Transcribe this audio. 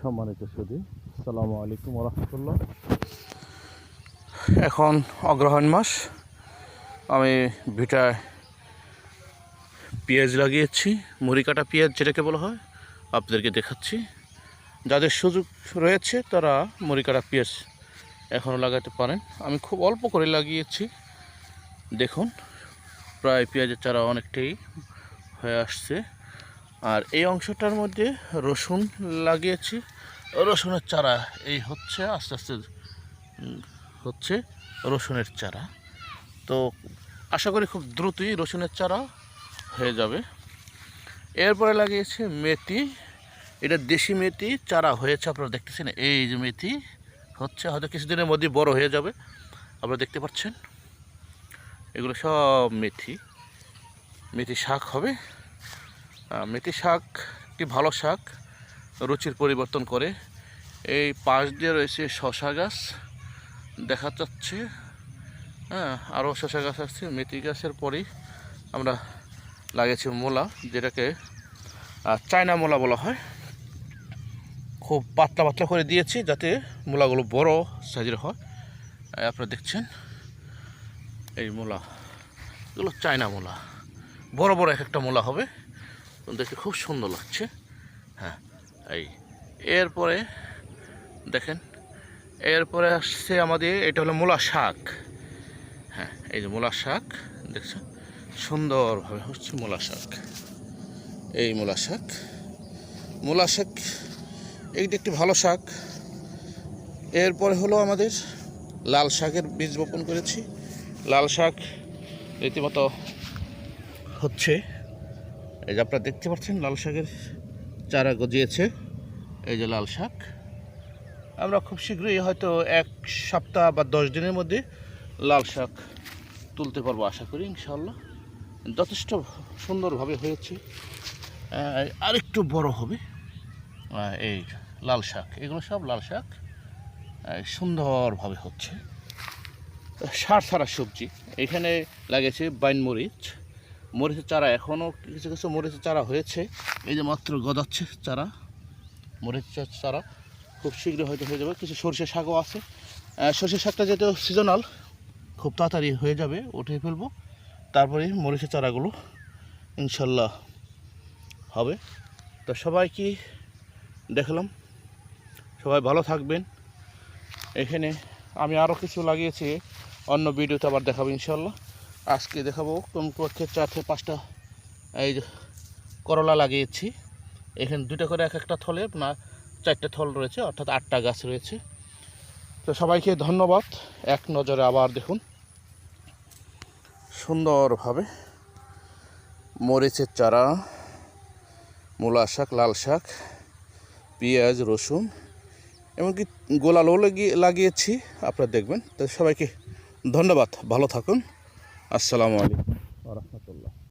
সম্মানিত সুধী, আসসালামু আলাইকুম ওয়া রাহমাতুল্লাহ। এখন অগ্রহায়ণ মাস, আমি ভিটায় পেঁয়াজ লাগিয়েছি, মুড়ি কাটা পেঁয়াজ যেটাকে বলা হয়, আপনাদেরকে দেখাচ্ছি। যাদের সুযোগ রয়েছে তারা মুড়ি কাটা পেঁয়াজ এখনও লাগাতে পারেন। আমি খুব অল্প করে লাগিয়েছি, দেখুন প্রায় পেঁয়াজের চারা অনেকটাই হয়ে আসছে। আর এই অংশটার মধ্যে রসুন লাগিয়েছি, রসুনের চারা এই হচ্ছে, আস্তে আস্তে হচ্ছে রসুনের চারা। তো আশা করি খুব দ্রুতই রসুনের চারা হয়ে যাবে। এরপরে লাগিয়েছি মেথি, এটা দেশি মেথি, চারা হয়েছে, আপনারা দেখতেছেন এই যে মেথি হচ্ছে, হয়তো কিছুদিনের মধ্যে বড় হয়ে যাবে, আপনারা দেখতে পাচ্ছেন। এগুলো সব মেথি শাক হবে। মেথি শাক একটি ভালো শাক, রুচির পরিবর্তন করে। এই পাশ দিয়ে রয়েছে শশা গাছ দেখা যাচ্ছে, আরও শশা গাছ আসছে। মেথি গাছের পরেই আমরা লাগিয়েছি মূলা, যেটাকে চায়না মূলা বলা হয়। খুব পাতলা পাতলা করে দিয়েছি যাতে মূলাগুলো বড় সাইজের হয়। আপনারা দেখছেন এই মূলা, এগুলো চায়না মূলা, বড় বড় এক একটা মূলা হবে, দেখতে খুব সুন্দর লাগছে। এই এরপরে দেখেন, এরপরে আসছে আমাদের, এটা হলো মূলা শাক। এই যে মূলা শাক দেখছেন, সুন্দরভাবে হচ্ছে মূলা শাক। এই মূলা শাক এইটি একটি ভালো শাক। এরপরে হলো আমাদের লাল শাকের বীজ বপন করেছি। লাল শাক রীতিমতো হচ্ছে, এই যে আপনারা দেখতে পাচ্ছেন লাল শাকের চারা গজিয়েছে। এই যে লাল শাক, আমরা খুব শীঘ্রই হয়তো 1 সপ্তাহ বা 10 দিনের মধ্যে লাল শাক তুলতে পারবো আশা করি, ইনশাআল্লাহ। যথেষ্ট সুন্দরভাবে হয়েছে, আরেকটু বড় হবে। এই লাল শাক, এগুলো সব লাল শাক সুন্দরভাবে হচ্ছে। সার ছাড়া সবজি এখানে লাগিয়েছে বাইন মরিচের চারা, এখনও কিছু কিছু মরিচের চারা হয়েছে, এই যে মাত্র গজাচ্ছে চারা, মরিচের চারা খুব শীঘ্রই হয়তো হয়ে যাবে। কিছু সরষে শাকও আছে, সরষে শাকটা যেহেতু সিজনাল, খুব তাড়াতাড়ি হয়ে যাবে, উঠে ফেলবো, তারপরে মরিচের চারাগুলো ইনশাল্লাহ হবে। তো সবাইকে দেখলাম, সবাই ভালো থাকবেন। এখানে আমি আরও কিছু লাগিয়েছি, অন্য ভিডিওতে আবার দেখাবো ইনশাল্লাহ। আজকে দেখাবো কমপক্ষে 4 থেকে 5টা এই করলা লাগিয়েছি। এখানে 2টা করে এক একটা থলে না 4টে থল রয়েছে, অর্থাৎ 8টা গাছ রয়েছে। তো সবাইকে ধন্যবাদ। এক নজরে আবার দেখুন সুন্দরভাবে মরিচের চারা, মূলা শাক, লাল শাক, পেঁয়াজ, রসুন, এমনকি গোলালও লাগিয়েছি, আপনারা দেখবেন। তো সবাইকে ধন্যবাদ, ভালো থাকুন। আসসালামু আলাইকুম ওয়া রাহমাতুল্লাহ।